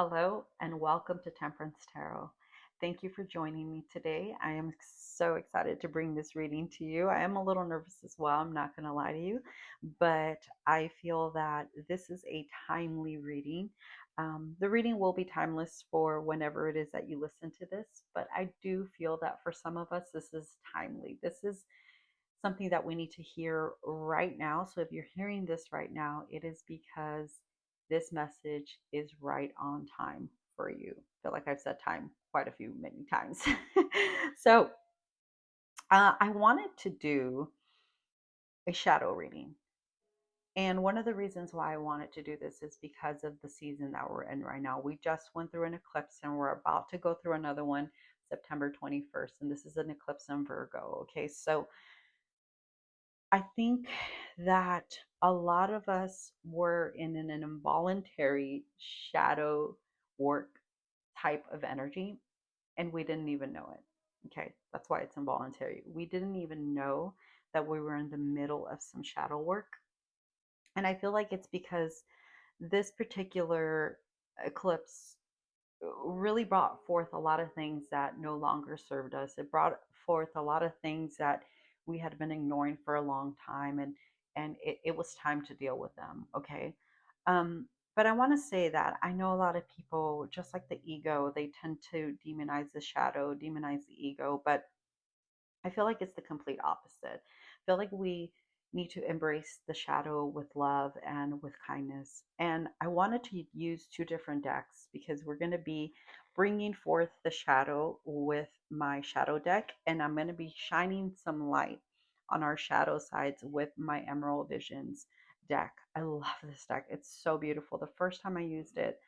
Hello and welcome to Temperance Tarot. Thank you for joining me today. I am so excited to bring this reading to you. I am a little nervous as well, I'm not going to lie to you, but I feel that this is a timely reading. The reading will be timeless for whenever it is that you listen to this, but I do feel that for some of us, this is timely. This is something that we need to hear right now. So if you're hearing this right now, it is because this message is right on time for you. I feel like I've said time quite a few many times. So I wanted to do a shadow reading. And one of the reasons why I wanted to do this is because of the season that we're in right now. We just went through an eclipse and we're about to go through another one September 21st. And this is an eclipse in Virgo. Okay. So I think that a lot of us were in an involuntary shadow work type of energy and we didn't even know it. Okay, that's why it's involuntary. We didn't even know that we were in the middle of some shadow work. And I feel like it's because this particular eclipse really brought forth a lot of things that no longer served us. It brought forth a lot of things that we had been ignoring for a long time, and it was time to deal with them. Okay. Um, but I want to say that I know a lot of people, just like the ego, they tend to demonize the shadow, demonize the ego, but I feel like it's the complete opposite. I feel like we need to embrace the shadow with love and with kindness. And I wanted to use two different decks because we're going to be bringing forth the shadow with my shadow deck, and I'm going to be shining some light on our shadow sides with my Emerald Visions deck. I love this deck. It's so beautiful. The first time I used it,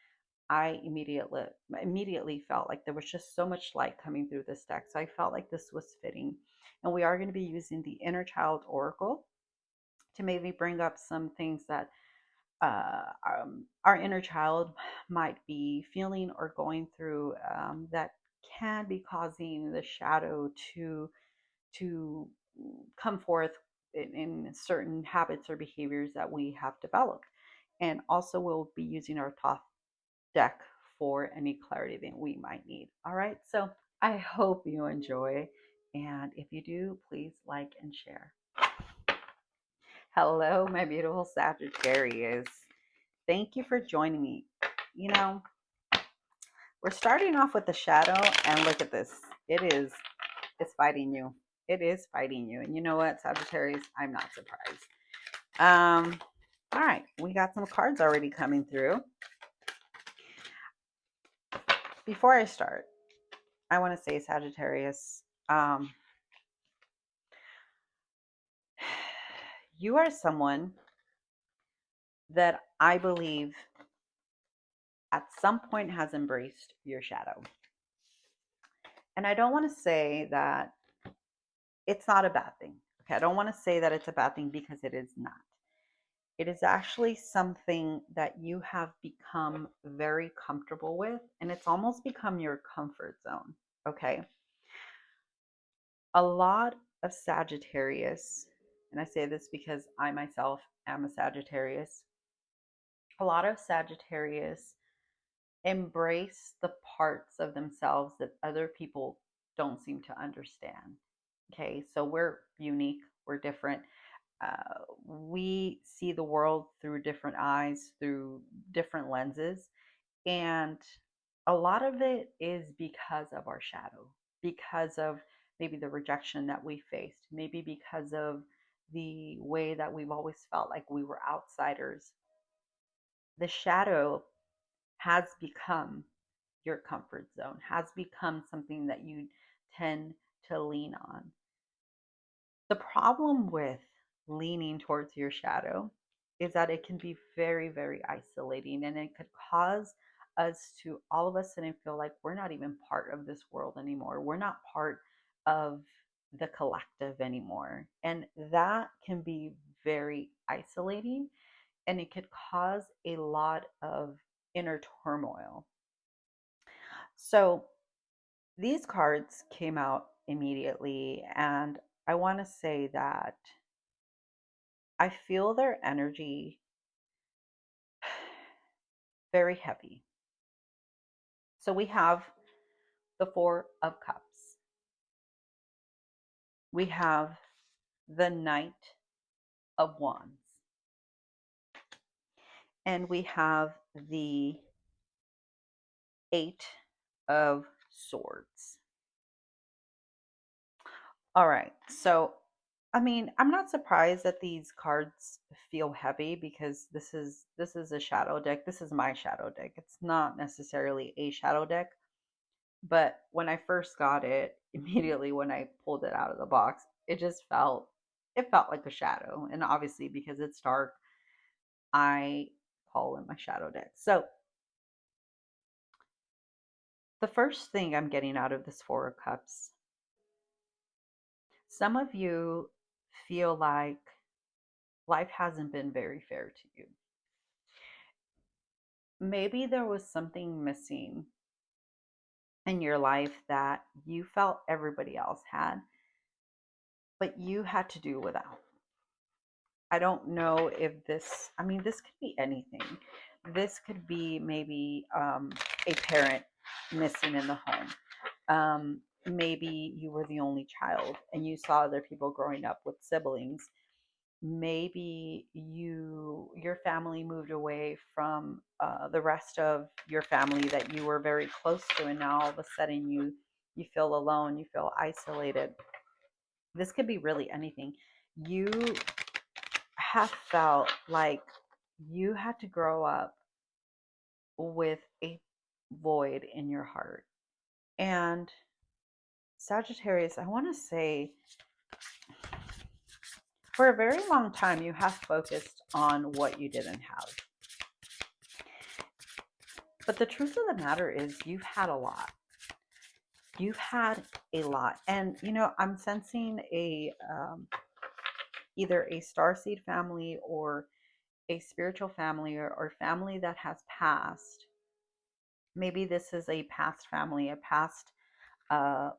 I immediately felt like there was just so much light coming through this deck. So I felt like this was fitting. And we are going to be using the Inner Child Oracle to maybe bring up some things that our inner child might be feeling or going through, that can be causing the shadow to come forth in certain habits or behaviors that we have developed. And also, we'll be using our Thoth deck for any clarity that we might need. All right. So I hope you enjoy. And if you do, please like and share. Hello, my beautiful Sagittarius. Thank you for joining me. You know, we're starting off with the shadow, and look at this. It's fighting you. It is fighting you. And you know what, Sagittarius? I'm not surprised. All right, we got some cards already coming through. Before I start, I want to say, Sagittarius, you are someone that I believe at some point has embraced your shadow. And I don't want to say that it's not a bad thing. Okay, I don't want to say that it's a bad thing because it is not. It is actually something that you have become very comfortable with, and it's almost become your comfort zone. Okay. A lot of Sagittarius, and I say this because I myself am a Sagittarius, a lot of Sagittarius embrace the parts of themselves that other people don't seem to understand. Okay, so we're unique, we're different. We see the world through different eyes, through different lenses. And a lot of it is because of our shadow, because of maybe the rejection that we faced, maybe because of the way that we've always felt like we were outsiders. The shadow has become your comfort zone, has become something that you tend to lean on. The problem with leaning towards your shadow is that it can be very, very isolating, and it could cause us to all of a sudden feel like we're not even part of this world anymore. We're not part of the collective anymore. And that can be very isolating, and it could cause a lot of inner turmoil. So these cards came out immediately, and I want to say that I feel their energy very heavy. So we have the Four of Cups. We have the Knight of Wands. And we have the Eight of Swords. All right. So, I mean, I'm not surprised that these cards feel heavy because this is a shadow deck. This is my shadow deck. It's not necessarily a shadow deck, but when I first got it, immediately when I pulled it out of the box, it felt like a shadow. And obviously because it's dark, I call in my shadow deck. So, the first thing I'm getting out of this Four of Cups, some of you feel like life hasn't been very fair to you. Maybe there was something missing in your life that you felt everybody else had, but you had to do without. I don't know if this, I mean, this could be anything. This could be maybe a parent missing in the home. Maybe you were the only child and you saw other people growing up with siblings. Maybe your family moved away from the rest of your family that you were very close to, and now all of a sudden you feel alone, you feel isolated. This could be really anything. You have felt like you had to grow up with a void in your heart. And Sagittarius, I want to say for a very long time you have focused on what you didn't have. But the truth of the matter is, you've had a lot. You've had a lot. And, I'm sensing either a starseed family or a spiritual family or family that has passed. Maybe this is a past family, a past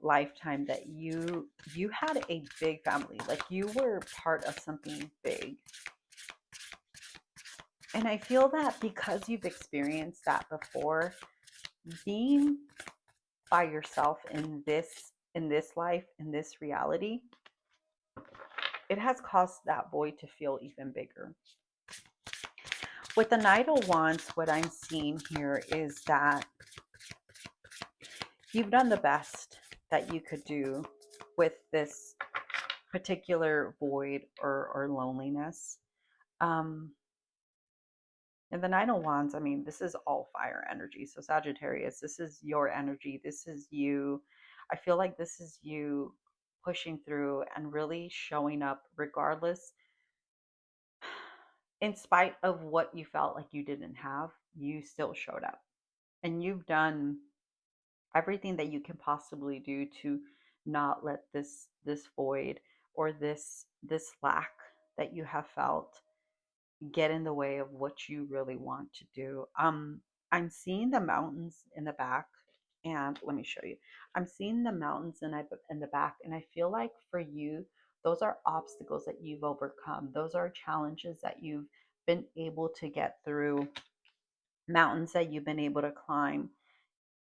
lifetime that you had a big family, like you were part of something big. And I feel that because you've experienced that before, being by yourself in this life, in this reality, it has caused that void to feel even bigger. With the Knight of Wands, what I'm seeing here is that you've done the best that you could do with this particular void or loneliness. Um, and the Nine of Wands, I mean, this is all fire energy. So Sagittarius, this is your energy. This is you. I feel like this is you pushing through and really showing up regardless, in spite of what you felt like you didn't have, you still showed up. And you've done everything that you can possibly do to not let this void or this lack that you have felt get in the way of what you really want to do. I'm seeing the mountains in the back, and let me show you. I'm seeing the mountains in the back, and I feel like for you, those are obstacles that you've overcome. Those are challenges that you've been able to get through, mountains that you've been able to climb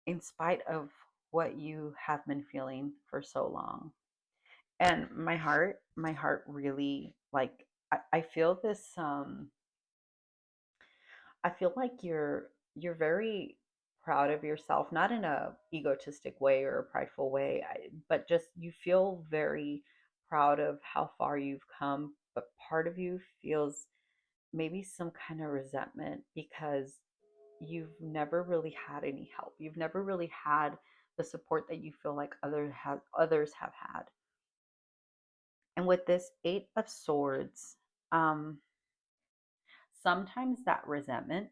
in spite of what you have been feeling for so long. And my heart really, like, I feel this I feel like you're very proud of yourself, not in a egotistic way or a prideful way, but just you feel very proud of how far you've come. But part of you feels maybe some kind of resentment because you've never really had any help. You've never really had the support that you feel like others have had. And with this Eight of Swords, um, sometimes that resentment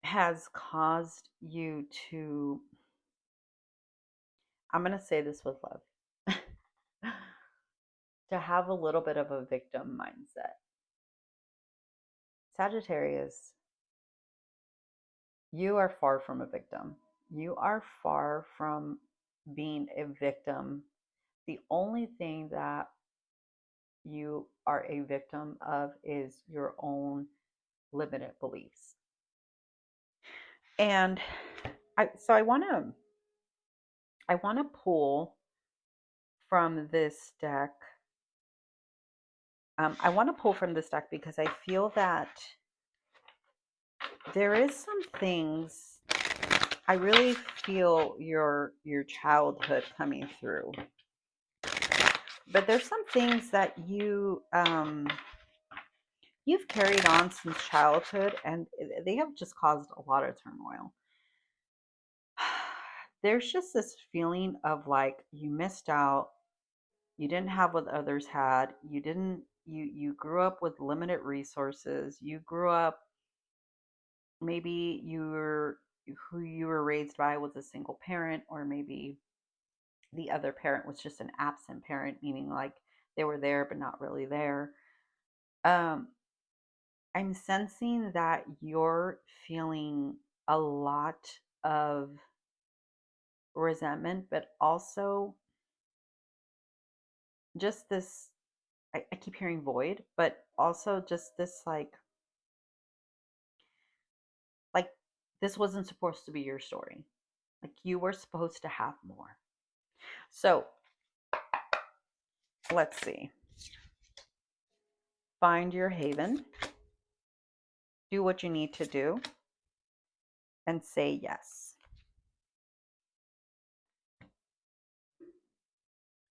has caused you to, I'm going to say this with love, to have a little bit of a victim mindset. Sagittarius, you are far from a victim. You are far from being a victim. The only thing that you are a victim of is your own limited beliefs. And I want to pull from this deck. I want to pull from this deck because I feel that there is some things. I really feel your childhood coming through, but there's some things that you've carried on since childhood, and they have just caused a lot of turmoil. There's just this feeling of like you missed out, you didn't have what others had, you grew up with limited resources, you grew up, maybe who you were raised by was a single parent, or maybe the other parent was just an absent parent, meaning like they were there but not really there. um I'm sensing that you're feeling a lot of resentment, but also just this. I keep hearing void, but also just this like this wasn't supposed to be your story. Like you were supposed to have more. So let's see. Find your haven, do what you need to do, and say yes.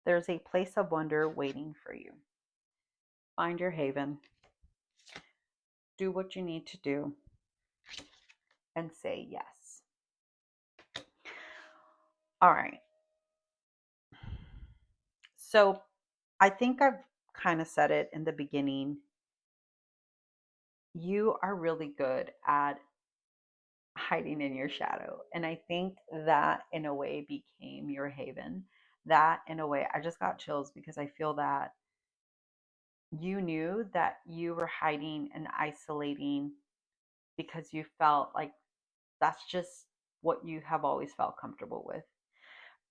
There's a place of wonder waiting for you. Find your haven, do what you need to do, and say yes. All right. So I think I've kind of said it in the beginning. You are really good at hiding in your shadow. And I think that in a way became your haven. That in a way, I just got chills because I feel that you knew that you were hiding and isolating because you felt like that's just what you have always felt comfortable with.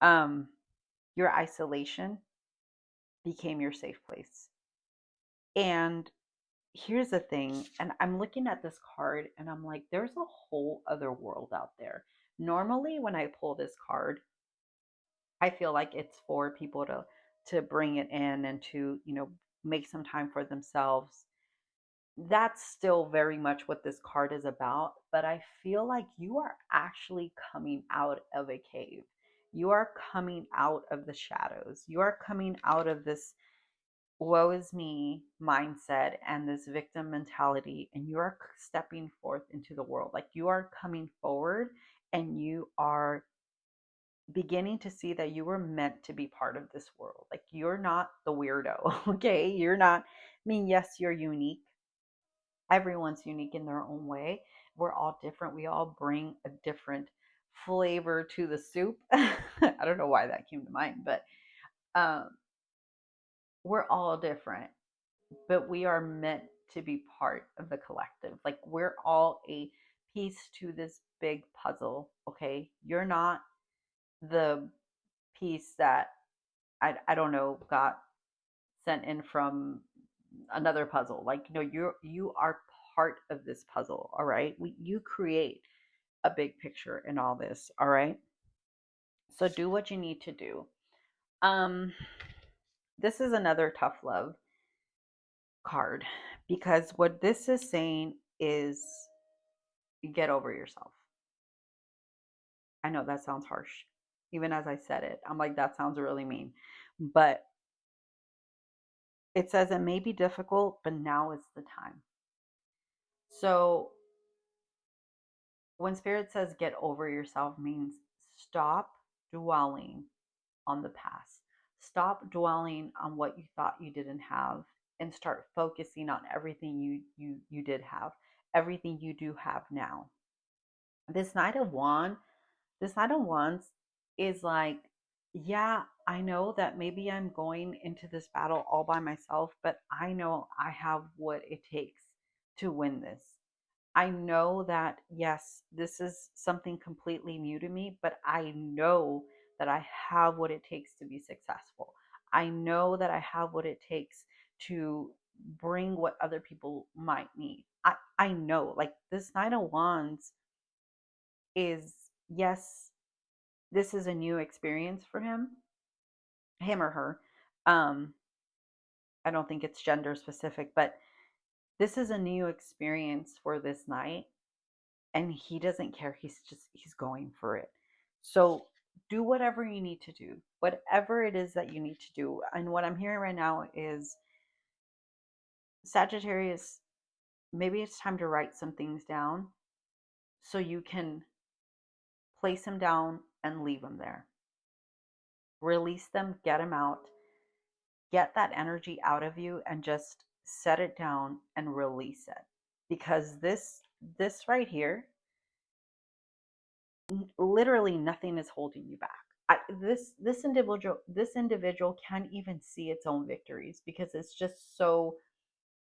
Um, your isolation became your safe place. And here's the thing, and I'm looking at this card and I'm like, there's a whole other world out there. Normally, when I pull this card, I feel like it's for people to bring it in and to, make some time for themselves. That's still very much what this card is about, but I feel like you are actually coming out of a cave. You are coming out of the shadows. You are coming out of this woe is me mindset and this victim mentality, and you are stepping forth into the world. Like you are coming forward and you are beginning to see that you were meant to be part of this world. Like you're not the weirdo, okay? You're not, I mean, yes, you're unique. Everyone's unique in their own way. We're all different. We all bring a different flavor to the soup. I don't know why that came to mind, but um, we're all different, but we are meant to be part of the collective. Like we're all a piece to this big puzzle, okay? You're not the piece that I don't know got sent in from another puzzle. Like you are part of this puzzle, all right? You create a big picture in all this, all right? So do what you need to do. Um this is another tough love card because what this is saying is get over yourself. I know that sounds harsh. Even as I said it, I'm like, that sounds really mean. But it says it may be difficult, but now is the time. So when Spirit says get over yourself, means stop dwelling on the past. Stop dwelling on what you thought you didn't have and start focusing on everything you did have, everything you do have now. This Knight of Wands, this Knight of Wands is like, yeah, I know that maybe I'm going into this battle all by myself, but I know I have what it takes to win this. I know that, yes, this is something completely new to me, but I know that I have what it takes to be successful. I know that I have what it takes to bring what other people might need. I know, like this Knight of Wands is, yes, this is a new experience for him or her. Um, I don't think it's gender specific, but this is a new experience for this night, and he doesn't care. He's going for it. So do whatever you need to do, whatever it is that you need to do. And what I'm hearing right now is Sagittarius, maybe it's time to write some things down so you can place them down and leave them there. Release them, get them out, get that energy out of you, and just set it down and release it. Because this right here, literally nothing is holding you back. This individual can't even see its own victories because it's just so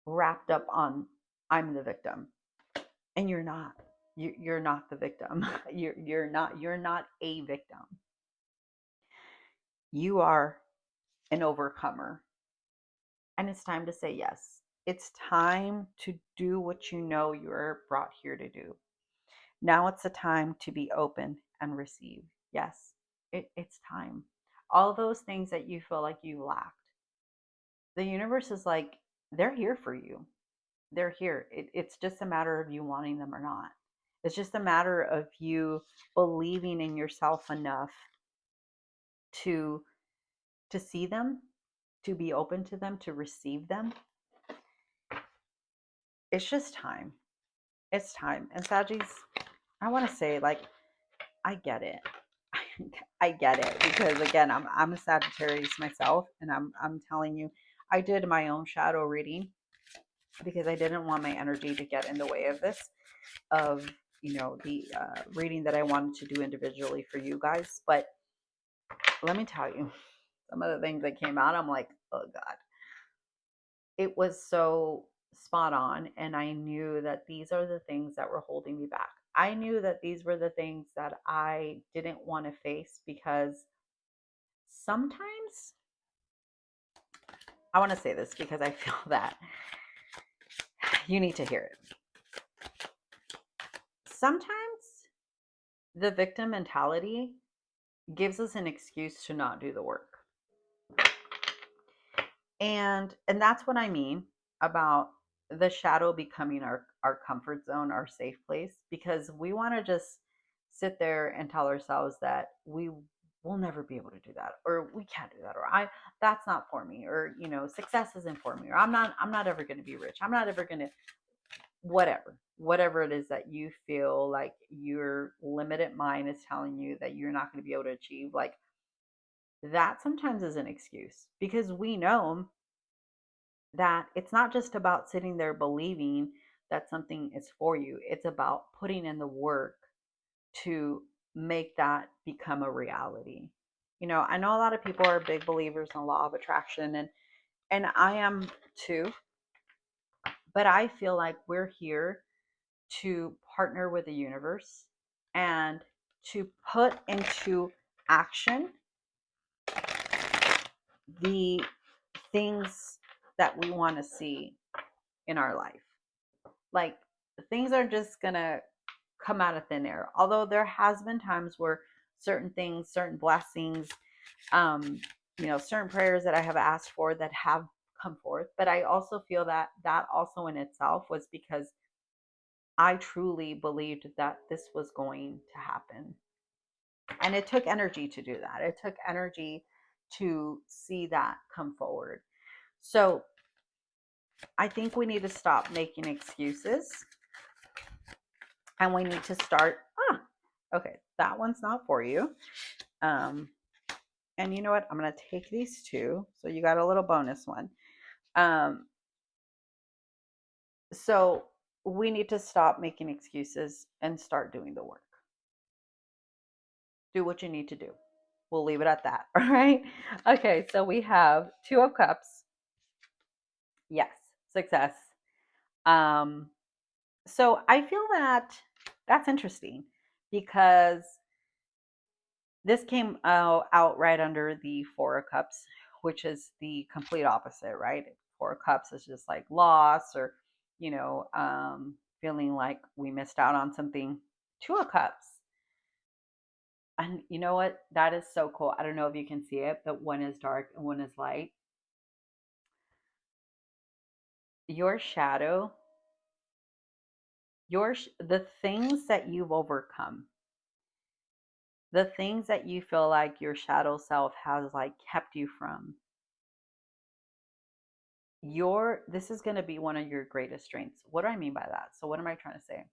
wrapped up on I'm the victim, and you're not. You're not the victim. You're not a victim. You are an overcomer, and it's time to say yes. It's time to do what you know you're brought here to do. Now it's the time to be open and receive. Yes, it's time. All those things that you feel like you lacked, the universe is like, they're here for you. They're here. It's just a matter of you wanting them or not. It's just a matter of you believing in yourself enough to see them, to be open to them, to receive them. It's just time. It's time. And Saggies, I want to say, like, I get it. I get it because again, I'm a Sagittarius myself, and I'm telling you, I did my own shadow reading because I didn't want my energy to get in the way of this, of the reading that I wanted to do individually for you guys. But let me tell you, some of the things that came out, I'm like, oh God, it was so spot on, and I knew that these are the things that were holding me back. I knew that these were the things that I didn't want to face because sometimes, I want to say this because I feel that you need to hear it. Sometimes the victim mentality gives us an excuse to not do the work. And that's what I mean about the shadow becoming our comfort zone, our safe place, because we want to just sit there and tell ourselves that we will never be able to do that, or we can't do that, or I that's not for me, or success isn't for me, or I'm not ever going to be rich, I'm not ever going to, whatever it is that you feel like your limited mind is telling you that you're not going to be able to achieve. Like, that sometimes is an excuse, because we know that it's not just about sitting there believing that something is for you. It's about putting in the work to make that become a reality. I know a lot of people are big believers in the law of attraction, and I am too, but I feel like we're here to partner with the universe and to put into action the things that we want to see in our life. Like, things are just gonna come out of thin air. Although there has been times where certain things, certain blessings, certain prayers that I have asked for that have come forth. But I also feel that that also in itself was because I truly believed that this was going to happen. And it took energy to do that. It took energy to see that come forward. So I think we need to stop making excuses, and we need to start. Okay, that one's not for you. And you know what? I'm going to take these two. So you got a little bonus one. Um, so we need to stop making excuses and start doing the work. Do what you need to do. We'll leave it at that. All right. Okay. So we have Two of Cups. Yes. Success. Um, so I feel that that's interesting because this came out right under the Four of Cups, which is the complete opposite, right? Four of Cups is just like loss, or feeling like we missed out on something. Two of Cups And you know what? That is so cool. I don't know if you can see it, but one is dark and one is light. Your shadow, the things that you've overcome, the things that you feel like your shadow self has like kept you from, this is going to be one of your greatest strengths. What do I mean by that? So what am I trying to say?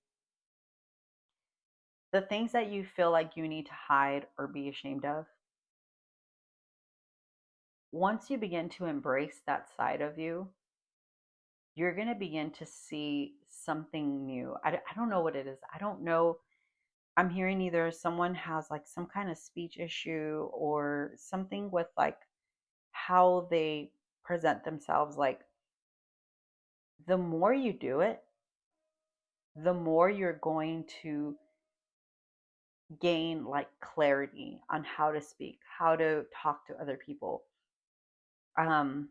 The things that you feel like you need to hide or be ashamed of, once you begin to embrace that side of you, you're going to begin to see something new. I don't know what it is. I don't know. I'm hearing either someone has like some kind of speech issue or something with like how they present themselves. Like the more you do it, the more you're going to gain like clarity on how to speak, how to talk to other people. Um,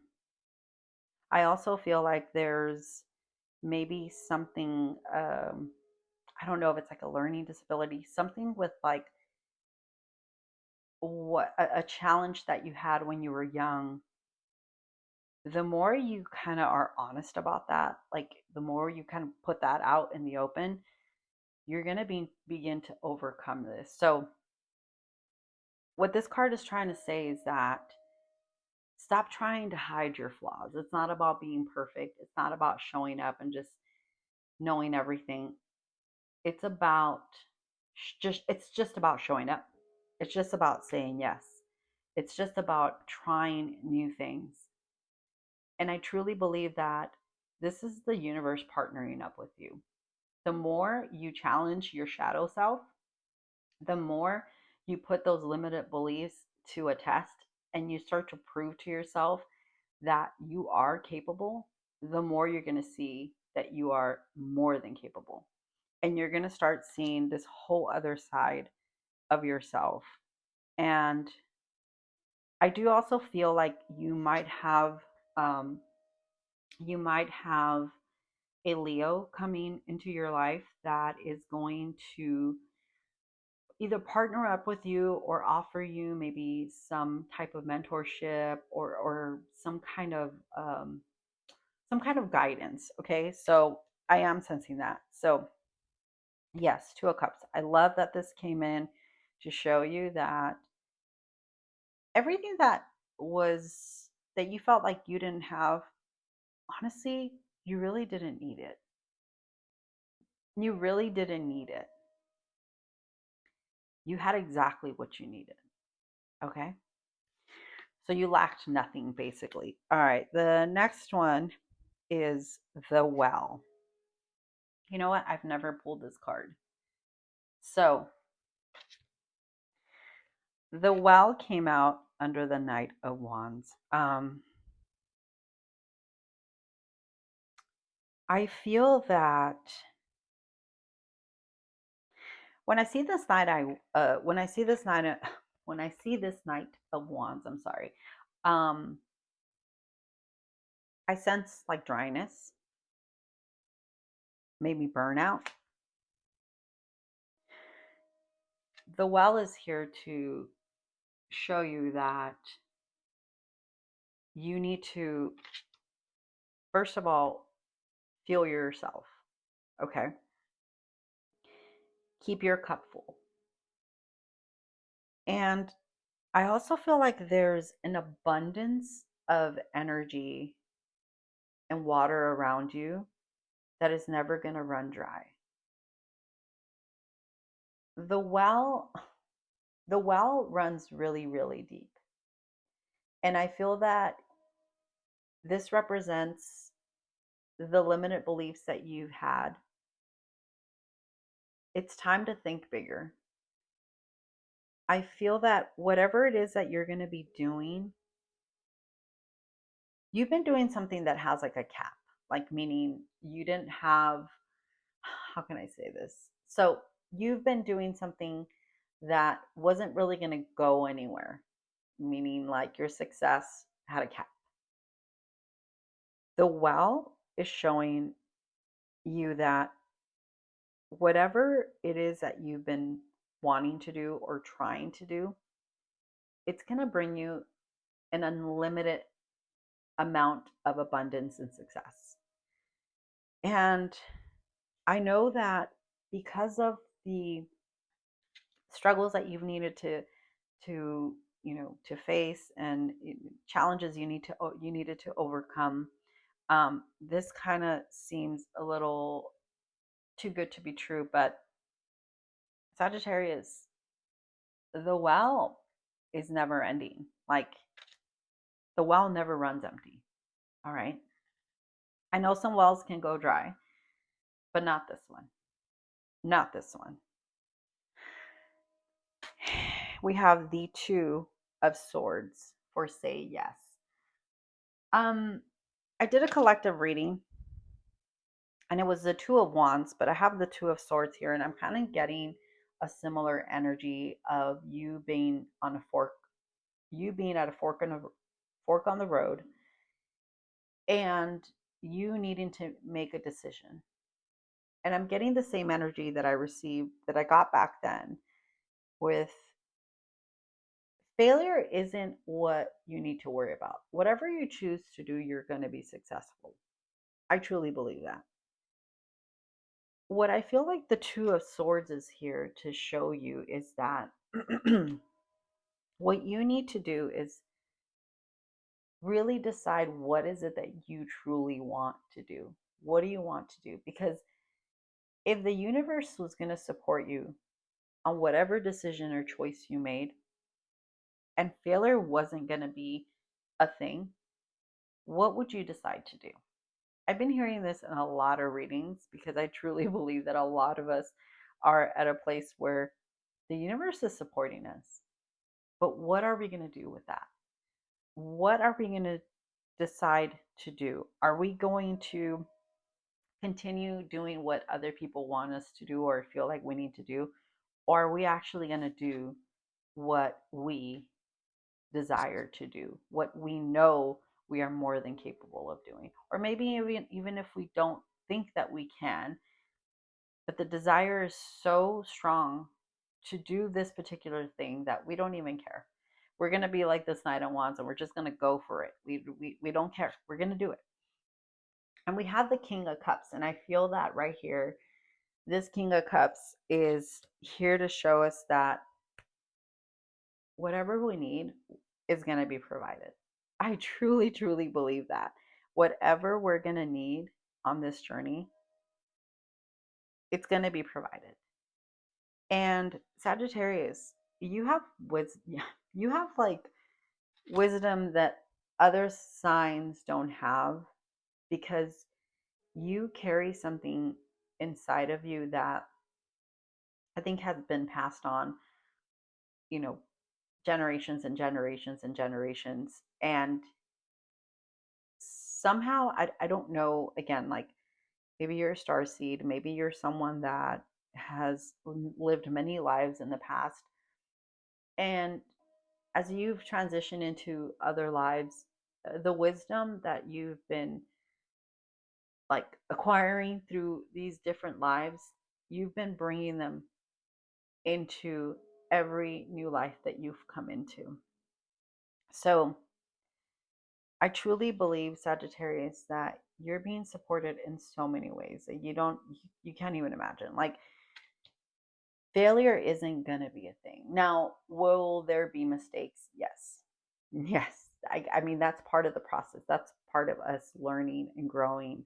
I also feel like there's maybe something, I don't know if it's like a learning disability, something with like what a challenge that you had when you were young. The more you kind of are honest about that, like the more you kind of put that out in the open, you're going to begin to overcome this. So what this card is trying to say is that stop trying to hide your flaws. It's not about being perfect. It's not about showing up and just knowing everything. It's about it's just about showing up. It's just about saying yes. It's just about trying new things. And I truly believe that this is the universe partnering up with you. The more you challenge your shadow self, the more you put those limited beliefs to a test and you start to prove to yourself that you are capable, the more you're going to see that you are more than capable. And you're going to start seeing this whole other side of yourself. And I do also feel like um, you might have a Leo coming into your life that is going to either partner up with you or offer you maybe some type of mentorship or some kind of guidance. Okay, so I am sensing that. So yes, Two of Cups. I love that this came in to show you that everything that you felt like you didn't have, honestly, you really didn't need it. You really didn't need it. You had exactly what you needed. Okay. So you lacked nothing basically. All right. The next one is the well. You know what? I've never pulled this card. So the well came out under the Knight of Wands. I feel that when I see this knight, when I see this knight, when I see this Knight of Wands, I'm sorry. Um, I sense like dryness, maybe burnout. The well is here to show you that you need to, first of all, feel yourself. Okay. Keep your cup full. And I also feel like there's an abundance of energy and water around you that is never going to run dry. The well, the well runs really, really deep. And I feel that this represents the limited beliefs that you've had. It's time to think bigger. I feel that whatever it is that you're going to be doing, you've been doing something that has like a cap, like meaning you didn't have, how can I say this? So you've been doing something that wasn't really going to go anywhere, meaning like your success had a cap. The well is showing you that whatever it is that you've been wanting to do or trying to do, it's going to bring you an unlimited amount of abundance and success. And I know that because of the struggles that you've needed to to face, and challenges you needed to overcome, this kind of seems a little too good to be true. But Sagittarius, the well is never ending. Like, the well never runs empty. All right. I know some wells can go dry, but not this one. Not this one. We have the Two of Swords for say yes. Um, I did a collective reading, and it was the Two of Wands, but I have the Two of Swords here, and I'm kind of getting a similar energy of you being on a fork, you being at a fork on the road, and you needing to make a decision. And I'm getting the same energy that I received, that I got back then, with failure isn't what you need to worry about. Whatever you choose to do, you're going to be successful. I truly believe that. What I feel like the Two of Swords is here to show you is that what you need to do is really decide, what is it that you truly want to do? What do you want to do? Because if the universe was going to support you on whatever decision or choice you made, and failure wasn't going to be a thing, what would you decide to do? I've been hearing this in a lot of readings because I truly believe that a lot of us are at a place where the universe is supporting us. But what are we going to do with that? What are we going to decide to do? Are we going to continue doing what other people want us to do or feel like we need to do? Or are we actually going to do what we desire to do, what we know we are more than capable of doing? Or maybe even if we don't think that we can, but the desire is so strong to do this particular thing that we don't even care. We're going to be like this Knight of Wands, and we're just going to go for it. We don't care. We're going to do it. And we have the King of Cups, and I feel that right here, this King of Cups is here to show us that whatever we need is going to be provided. I truly, truly believe that. Whatever we're going to need on this journey, it's going to be provided. And Sagittarius, you have you have like wisdom that other signs don't have, because you carry something inside of you that I think has been passed on, you know, generations and generations and generations. And somehow, I don't know, again, like, maybe you're a star seed, maybe you're someone that has lived many lives in the past. And as you've transitioned into other lives, the wisdom that you've been like acquiring through these different lives, you've been bringing them into every new life that you've come into. So I truly believe, Sagittarius, that you're being supported in so many ways that you can't even imagine. Like, failure isn't going to be a thing. Now, will there be mistakes? Yes. Yes. I mean, that's part of the process. That's part of us learning and growing.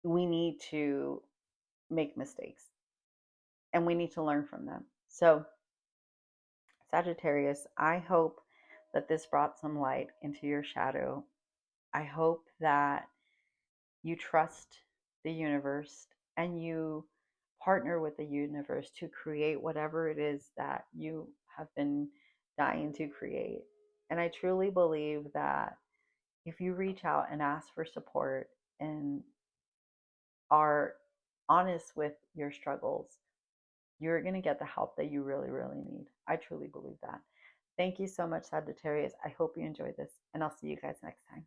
We need to make mistakes, and we need to learn from them. So, Sagittarius, I hope that this brought some light into your shadow. I hope that you trust the universe, and you partner with the universe to create whatever it is that you have been dying to create. And I truly believe that if you reach out and ask for support and are honest with your struggles, you're going to get the help that you really, really need. I truly believe that. Thank you so much, Sagittarius. I hope you enjoyed this, and I'll see you guys next time.